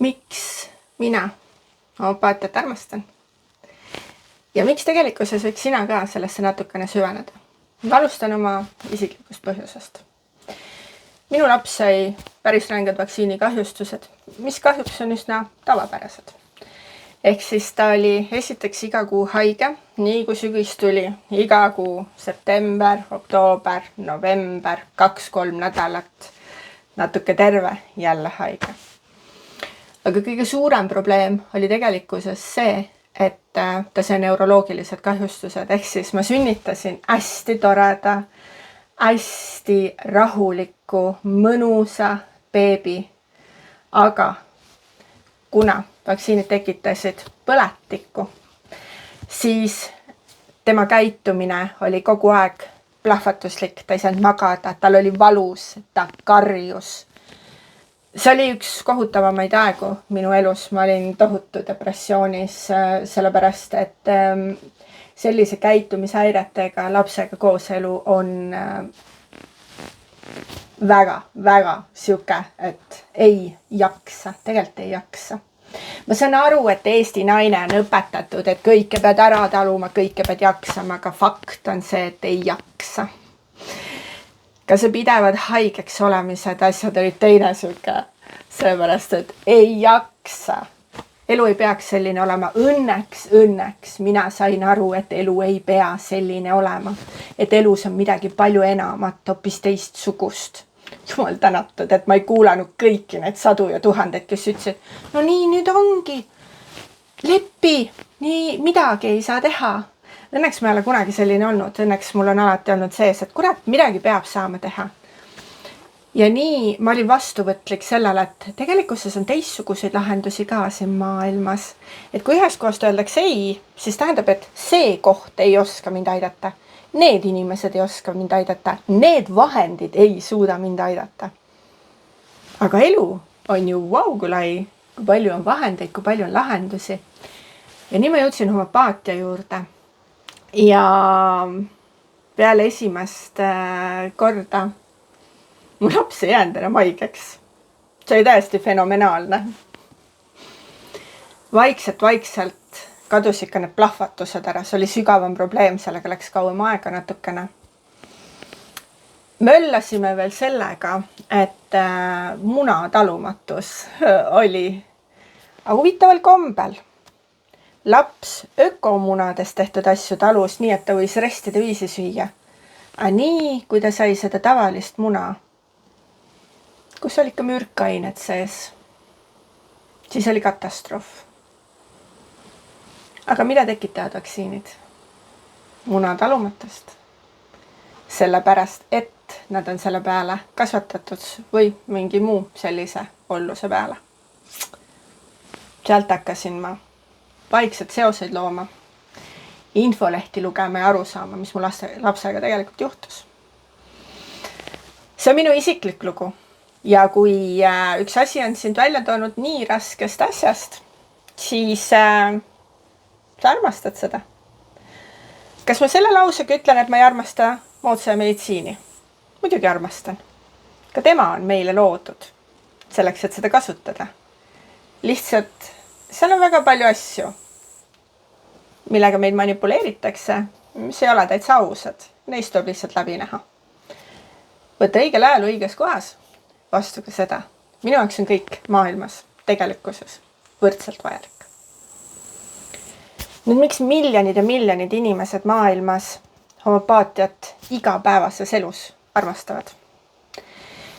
miks mina homopaatiat armastan ja miks tegelikkuses võiks sina ka sellesse natukene süveneda. Ma alustan oma isiklikust põhjusest. Minu laps sai päris ränged vaktsiinikahjustused, mis kahjuks on üsna tavapärased. Ehk siis ta oli esiteks iga kuu haige, nii kui sügis tuli, iga kuu september, oktoober, november, 2-3 nädalat, natuke terve, jälle haige. Aga kõige suurem probleem oli tegelikkuses see, et ta sai neuroloogilised kahjustused, ehk siis ma sünnitasin hästi toreda, hästi rahuliku, mõnusa beebi, aga kuna vaktsiinid tekitasid põletikku, siis tema käitumine oli kogu aeg plahvatuslik, ta ei saanud magada, tal oli valus, ta karjus. See oli üks kohutavamaid aegu minu elus, ma olin tohutu depressioonis, sellepärast et sellise käitumishäiretega lapsega kooselu on väga siuke, et ei jaksa, tegelikult ei jaksa. Ma saan aru, et Eesti naine on õpetatud, et kõike pead ära taluma, kõike pead jaksama, aga fakt on see, et ei jaksa. Ka see pidevad haigeks olemised asjad olid teine siuke, sellepärast, et ei jaksa. Elu ei peaks selline olema. Õnneks mina sain aru, et elu ei pea selline olema. Et elus on midagi palju enamat, hoopis teistsugust. Jumal tänatud, et ma ei kuulanud kõiki need sadu ja tuhandeid, kes ütlesid, no nii, nüüd ongi. Leppi, nii midagi ei saa teha. Õnneks ma ei ole kunagi selline olnud. Õnneks mul on alati olnud sees, et kurat, midagi peab saama teha. Ja nii ma olin vastuvõtlik sellele, et tegelikkuses on teistsuguseid lahendusi ka siin maailmas. Et kui ühest kohast öeldakse ei, siis tähendab, et see koht ei oska mind aidata. Need inimesed ei oska mind aidata. Need vahendid ei suuda mind aidata. Aga elu on ju kui lai, kui palju on vahendeid, kui palju on lahendusi. Ja nii ma jõudsin homopaatia juurde. Ja peale esimest korda mu laps ei jäänud enam haigeks. See oli täiesti fenomenaalne. Vaikselt kadus ikka need plahvatused ära. See oli sügavam probleem, sellega läks kauem aega natukene. Möllasime veel sellega, et munatalumatus oli huvitaval kombel. Laps ökomunadest tehtud asju talus nii, et ta võis restide viisi süüa. Aga nii, kui ta sai seda tavalist muna, kus oli ikka mürkained sees, siis oli katastroof. Aga mida tekitavad vaktsiinid? Munatalumatust. Sellepärast, et nad on selle peale kasvatatud või mingi muu sellise olluse peale. Sealt hakkasin ma vaikselt seoseid looma, infolehti lugema ja aru saama, mis mu lapsega tegelikult juhtus. See on minu isiklik lugu. Ja kui üks asi on sind välja toonud nii raskest asjast, siis sa armastad seda. Kas ma selle lausega ütlen, et ma ei armasta moodsa meditsiini? Muidugi armastan. Ka tema on meile loodud selleks, et seda kasutada. Lihtsalt seal on väga palju asju, millega meid manipuleeritakse, mis ei ole täitsa ausad. Neist tuleb lihtsalt läbi näha. Võtta õigel ajal õiges kohas, vastuga seda. Minu jaoks on kõik maailmas tegelikkuses võrdselt vajalik. Nüüd miks miljonid ja miljonid inimesed maailmas homopaatiat igapäevases elus armastavad?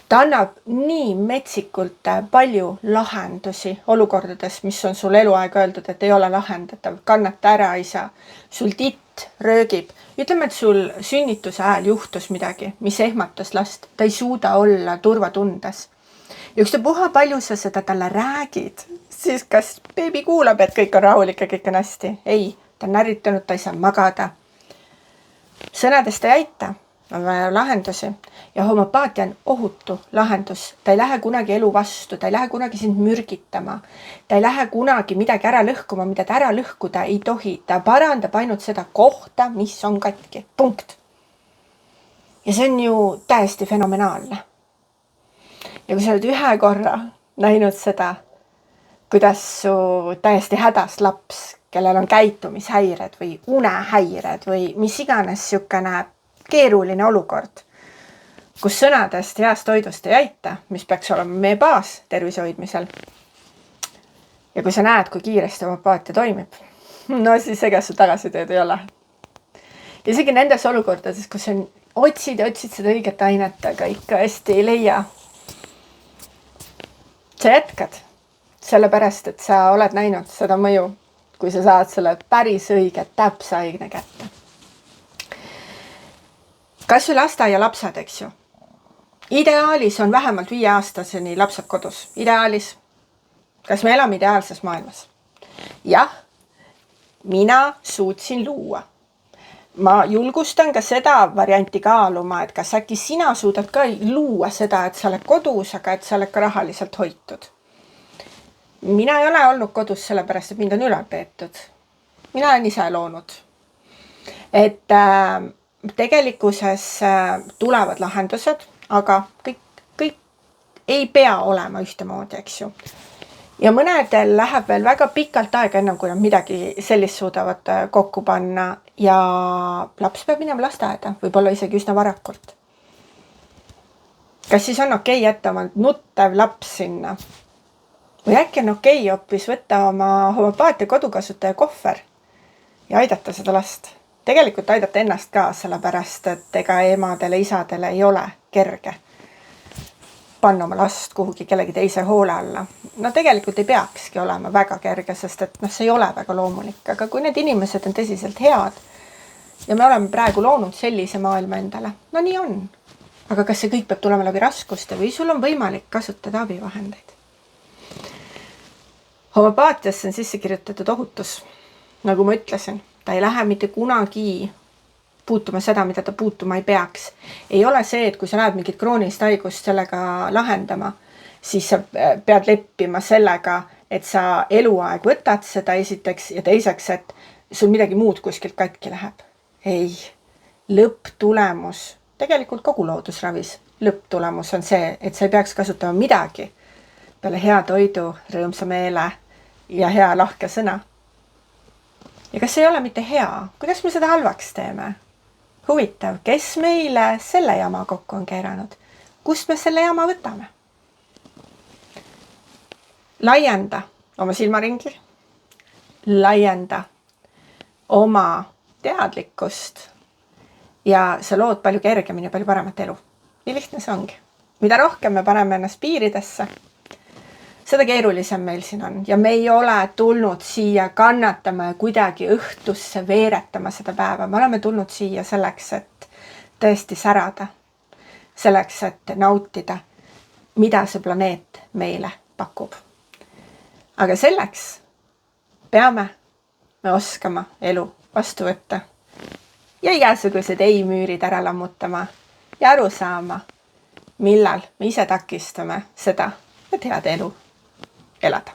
Ta annab nii metsikult palju lahendusi olukordades, mis on sul eluaeg öeldud, et ei ole lahendatav. Kannata ära ei saa. Sul titt röögib. Ütleme, et sul sünnituse ajal juhtus midagi, mis ehmatas last. Ta ei suuda olla turvatundes. Ja ükstapuha palju sa seda talle räägid, siis kas beebi kuulab, et kõik on rahulik ja kõik on hästi? Ei, ta on närritanud, ta ei saa magada. Sõnadest ei aita. On vaja lahendusi ja homopaatia on ohutu lahendus. Ta ei lähe kunagi elu vastu, ta ei lähe kunagi sind mürgitama. Ta ei lähe kunagi midagi ära lõhkuma, mida ta ära lõhkuda ei tohi. Ta parandab ainult seda kohta, mis on katki. Punkt. Ja see on ju täiesti fenomenaalne. Ja kui sa oled ühe korra näinud seda kuidas su täiesti hädas laps, kellel on käitumishäired või unehäired või mis iganes niisugune keeruline olukord, kus sõnadest heast toidust ei aita, mis peaks olema meie baas tervise hoidmisel. Ja kui sa näed, kui kiiresti homöopaatia toimib, no siis ega su tagasiteed ei ole. Ja isegi nendes olukordades, kus on otsid seda õiget ainet, aga ikka hästi ei leia. Sa jätkad, sellepärast, et sa oled näinud seda mõju, kui sa saad selle päris õige täpse aine kätte. Kas või lasteaia lapsed, eks ju? Ideaalis on vähemalt 5-aastaseni lapsed kodus. Ideaalis. Kas me elame ideaalses maailmas? Jah, mina suutsin luua. Ma julgustan ka seda varianti kaaluma, et kas äkki sina suudad ka luua seda, et sa oled kodus, aga et sa oled ka rahaliselt hoitud. Mina ei ole olnud kodus sellepärast, et mind on ülal peetud. Mina olen ise loonud. Et tegelikkuses tulevad lahendused, aga kõik ei pea olema ühtemoodi, eks ju. Ja mõnedel läheb veel väga pikalt aega ennem, kui nad midagi sellist suudavad kokku panna ja laps peab minema lasteaeda, võib-olla isegi üsna varakult. Kas siis on okei jätta oma nuttev laps sinna? Või äkki on okei hoopis võtta oma homöopaatia kodukasutaja kohver ja aidata seda last? Tegelikult aidata ennast ka, sellepärast, et ega emadele, isadele ei ole kerge panna oma last kuhugi kellegi teise hoole alla. No tegelikult ei peakski olema väga kerge, sest et see ei ole väga loomulik. Aga kui need inimesed on tõsiselt head ja me oleme praegu loonud sellise maailma endale, no nii on. Aga kas see kõik peab tulema läbi raskuste või sul on võimalik kasutada abivahendeid? Homöopaatiasse on sisse kirjutatud ohutus. Nagu ma ütlesin, ta ei lähe mitte kunagi puutuma seda, mida ta puutuma ei peaks. Ei ole see, et kui sa näed mingit kroonilist haigust sellega lahendama, siis sa pead leppima sellega, et sa eluaeg võtad seda esiteks ja teiseks, et sul midagi muud kuskilt katki läheb. Ei, lõpptulemus, tegelikult kogu loodusravis, lõpptulemus on see, et sa ei peaks kasutama midagi peale hea toidu, rõõmsa meele ja hea lahke sõna. Ja kas ei ole mitte hea? Kuidas me seda halvaks teeme? Huvitav, kes meile selle jama kokku on keeranud? Kust me selle jama võtame? Laienda oma silmaringi. Laienda oma teadlikkust. Ja sa lood palju kergemini ja palju paremat elu. Nii lihtne see ongi. Mida rohkem me paneme ennast piiridesse, seda keerulisem meil siin on. Ja me ei ole tulnud siia kannatama ja kuidagi õhtusse veeretama seda päeva. Me oleme tulnud siia selleks, et tõesti särada. Selleks, et nautida, mida see planeet meile pakub. Aga selleks peame me oskama elu vastu võtta. Ja igasugused ei-müürid ära lammutama ja aru saama, millal me ise takistame seda, et head elu elada.